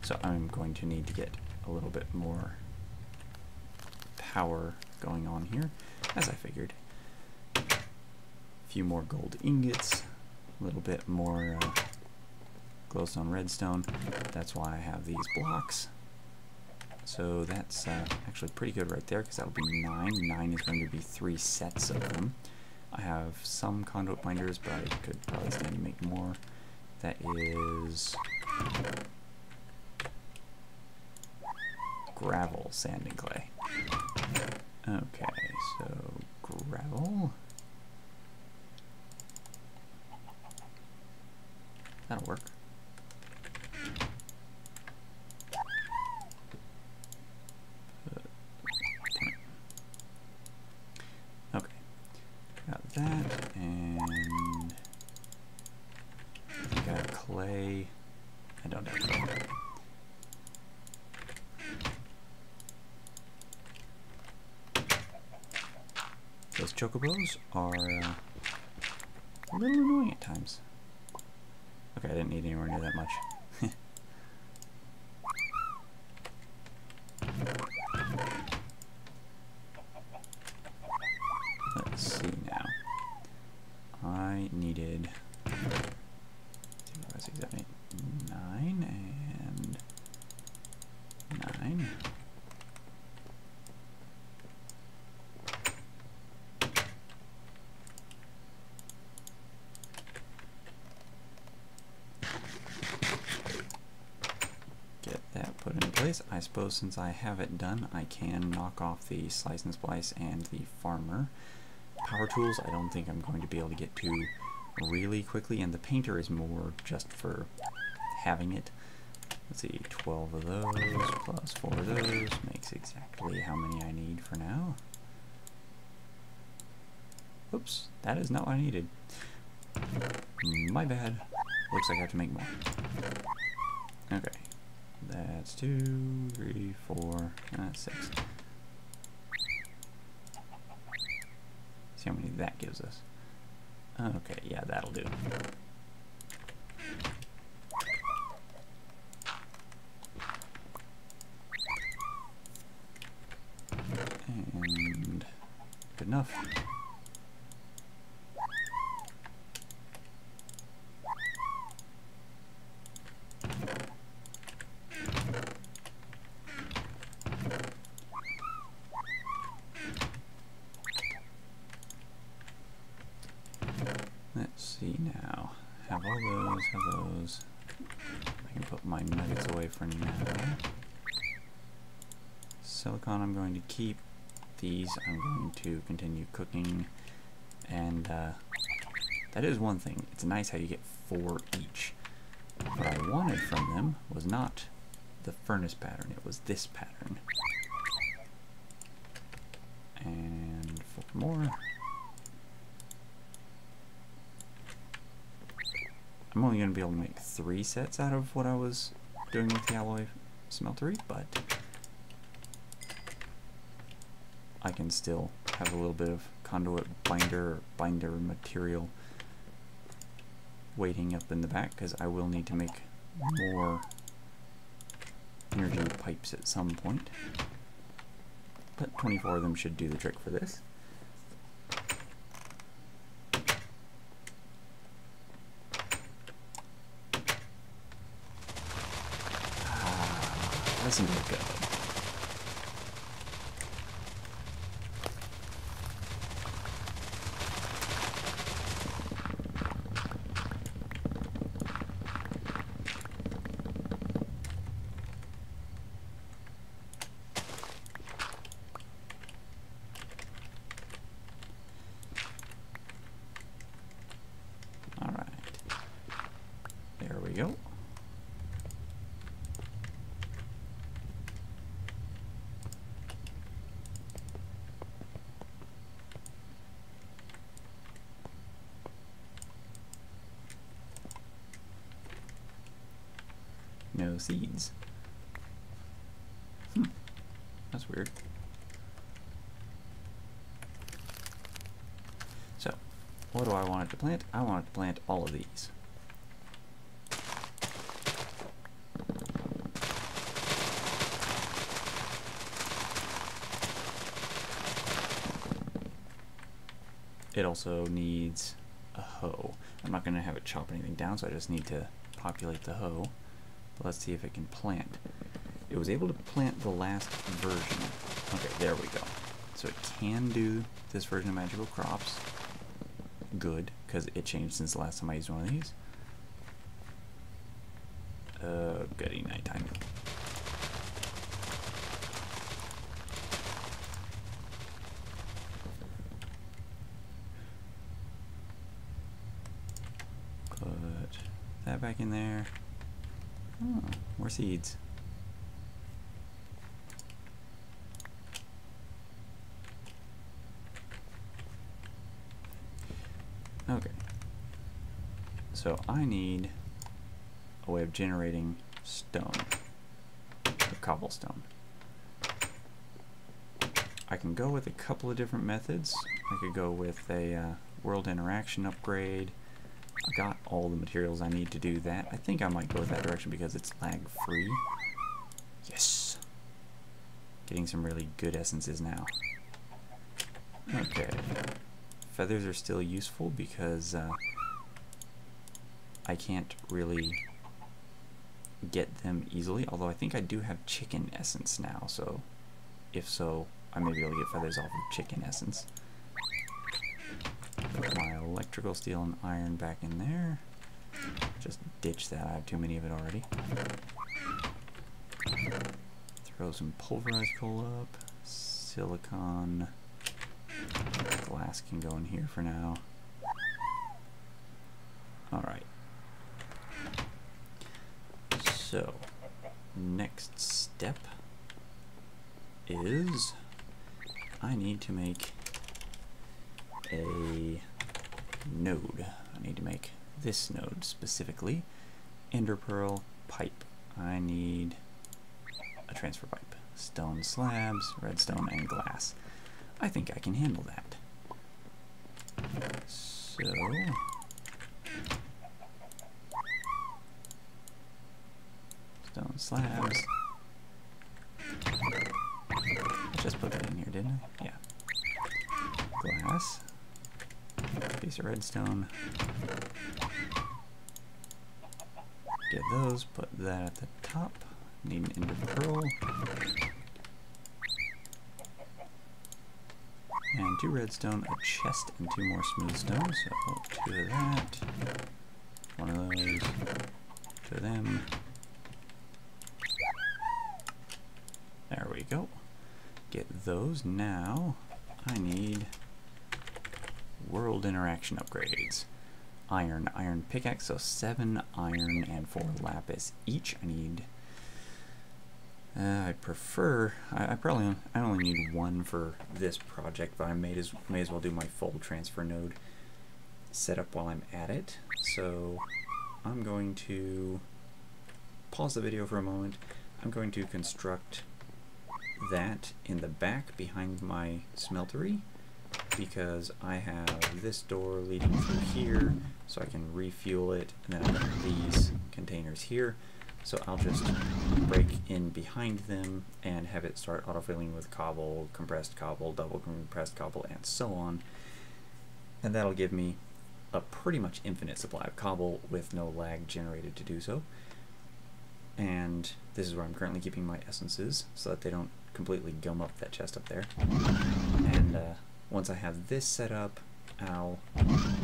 So I'm going to need to get a little bit more power going on here, as I figured. A few more gold ingots, a little bit more glowstone redstone. That's why I have these blocks. So that's actually pretty good right there, because that'll be 9. 9 is going to be 3 sets of them. I have some conduit binders, but I could probably stand to make more. That is gravel, sand, and clay. Okay, so gravel. That'll work. Okay, got that, and I think I have clay. I don't have clay. Those chocobos are a little annoying at times. Okay, I didn't need anywhere near that much. Let's see now. I needed 6, 7, 8, 9 and 9. I suppose since I have it done, I can knock off the slice and splice and the farmer. Power tools I don't think I'm going to be able to get to really quickly, and the painter is more just for having it. Let's see, 12 of those plus 4 of those makes exactly how many I need for now. Oops, that is not what I needed. My bad. Looks like I have to make more. Okay. That's 2, 3, 4, 6. See how many that gives us. Okay, yeah, that'll do. And good enough. Let's see now. Have all those, have those. I can put my nuggets away for now. Silicon I'm going to keep. These I'm going to continue cooking. And that is one thing. It's nice how you get 4 each. What I wanted from them was not the furnace pattern, it was this pattern. And 4 more. I'm only going to be able to make 3 sets out of what I was doing with the alloy smeltery, but I can still have a little bit of conduit binder material waiting up in the back, because I will need to make more energy pipes at some point. But 24 of them should do the trick for this. Listen to it go. All right. There we go. No seeds. That's weird. So, what do I want it to plant? I want it to plant all of these. it also needs a hoe. I'm not going to have it chop anything down, so I just need to populate the hoe. But let's see if it can plant. It was able to plant the last version. Okay, there we go. So it can do this version of magical crops. Good, because it changed since the last time I used one of these. Goody, nighttime. Put that back in there. Oh, more seeds. Okay. So I need a way of generating stone, or cobblestone. I can go with a couple of different methods. I could go with a world interaction upgrade. I got all the materials I need to do that. I think I might go with that direction because it's lag free. Yes! Getting some really good essences now. Okay. Feathers are still useful because I can't really get them easily, although I think I do have chicken essence now, so if so, I may be able to get feathers off of chicken essence. Put my electrical steel and iron back in there. Just ditch that, I have too many of it already. Throw some pulverized coal up. Silicon. Glass can go in here for now. Alright. So, next step is I need to make a node. I need to make this node specifically. Ender pearl pipe. I need a transfer pipe. Stone slabs, redstone, and glass. I think I can handle that. So stone slabs. I just put that in here, didn't I? Yeah. Glass. Piece of redstone. Get those, put that at the top. Need an ender pearl. And 2 redstone, a chest, and 2 more smooth stone. So 2 of that. 1 of those. 2 of them. There we go. Get those. Now I need world interaction upgrades. Iron pickaxe, so 7 iron and 4 lapis each. I need I only need 1 for this project, but I may as well do my full transfer node setup while I'm at it. So I'm going to pause the video for a moment. I'm going to construct that in the back behind my smeltery, because I have this door leading through here, so I can refuel it, and then I've got these containers here. So I'll just break in behind them and have it start autofilling with cobble, compressed cobble, double compressed cobble, and so on. And that'll give me a pretty much infinite supply of cobble with no lag generated to do so. And this is where I'm currently keeping my essences so that they don't completely gum up that chest up there. And once I have this set up, I'll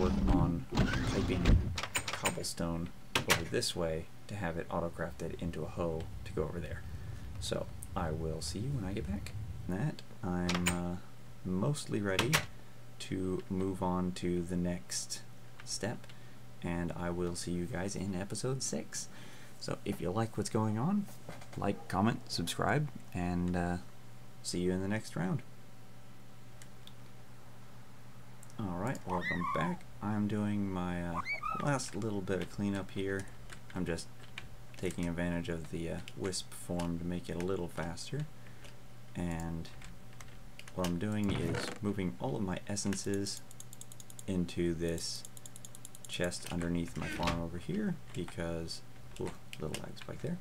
work on piping cobblestone over this way to have it auto-crafted into a hoe to go over there. So I will see you when I get back. That I'm mostly ready to move on to the next step, and I will see you guys in episode 6. So if you like what's going on, like, comment, subscribe, and see you in the next round. Alright, welcome back. I'm doing my last little bit of cleanup here. I'm just taking advantage of the wisp form to make it a little faster. And what I'm doing is moving all of my essences into this chest underneath my farm over here, because, ooh, little lag spike there,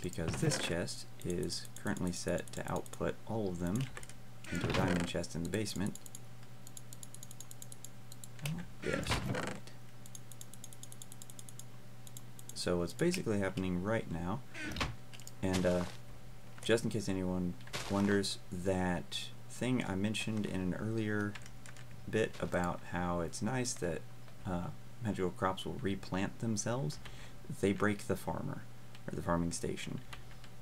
because this chest is currently set to output all of them into a diamond chest in the basement. Yes. So what's basically happening right now, and just in case anyone wonders, that thing I mentioned in an earlier bit about how it's nice that magical crops will replant themselves, they break the farmer, or the farming station.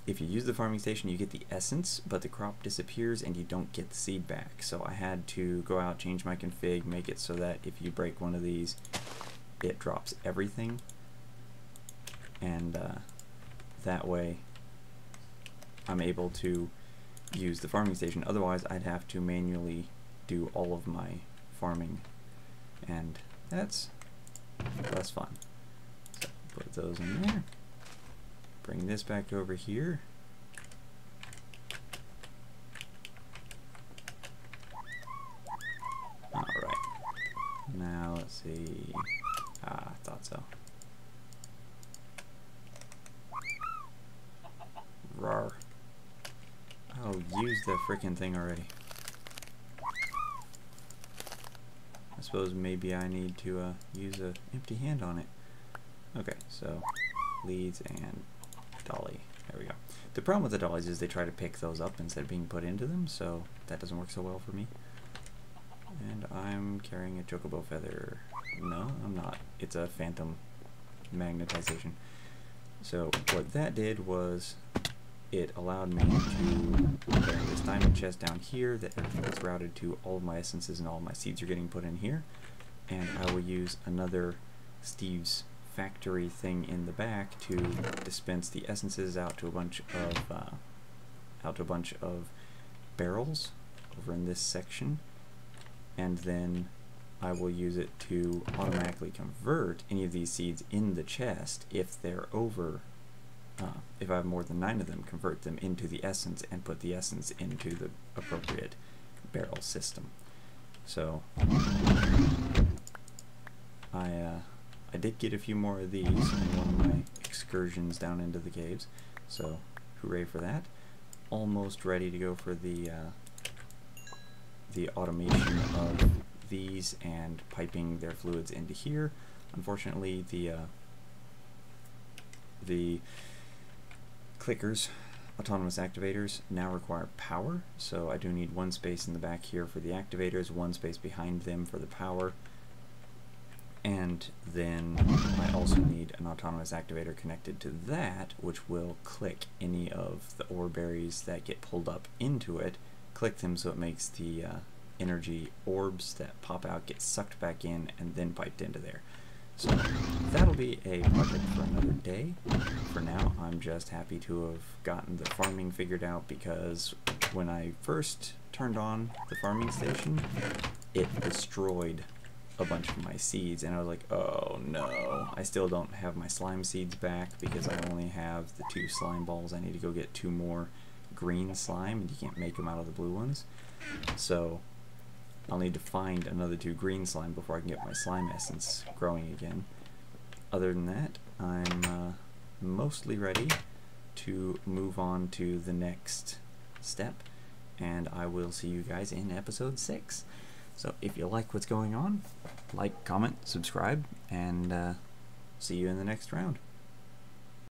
If you use the farming station, you get the essence, but the crop disappears and you don't get the seed back. So I had to go out, change my config, make it so that if you break one of these, it drops everything. And that way I'm able to use the farming station. Otherwise I'd have to manually do all of my farming, and that's less fun. So put those in there. Bring this back over here. Alright. Now let's see. I thought so. Rawr. Oh, use the frickin' thing already. I suppose maybe I need to use a empty hand on it. Okay, so leads and dolly. There we go. The problem with the dollies is they try to pick those up instead of being put into them, so that doesn't work so well for me. And I'm carrying a chocobo feather. No, I'm not. It's a phantom magnetization. So what that did was it allowed me to put this diamond chest down here that everything gets routed to all of my essences and all of my seeds are getting put in here. And I will use another Steve's factory thing in the back to dispense the essences out to a bunch of barrels over in this section, and then I will use it to automatically convert any of these seeds in the chest if they're over. If I have more than 9 of them, convert them into the essence and put the essence into the appropriate barrel system. So I did get a few more of these in one of my excursions down into the caves, so hooray for that. Almost ready to go for the automation of these and piping their fluids into here. Unfortunately, the clickers, autonomous activators, now require power, so I do need one space in the back here for the activators, one space behind them for the power, and then I also need an autonomous activator connected to that, which will click any of the ore berries that get pulled up into it, click them so it makes the energy orbs that pop out get sucked back in and then piped into there. So that'll be a project for another day. For now, I'm just happy to have gotten the farming figured out, because when I first turned on the farming station, it destroyed a bunch of my seeds, and I was like, oh no, I still don't have my slime seeds back because I only have the 2 slime balls. I need to go get 2 more green slime, and you can't make them out of the blue ones. So I'll need to find another 2 green slime before I can get my slime essence growing again. Other than that, I'm mostly ready to move on to the next step, and I will see you guys in episode 6. So if you like what's going on, like, comment, subscribe, and see you in the next round.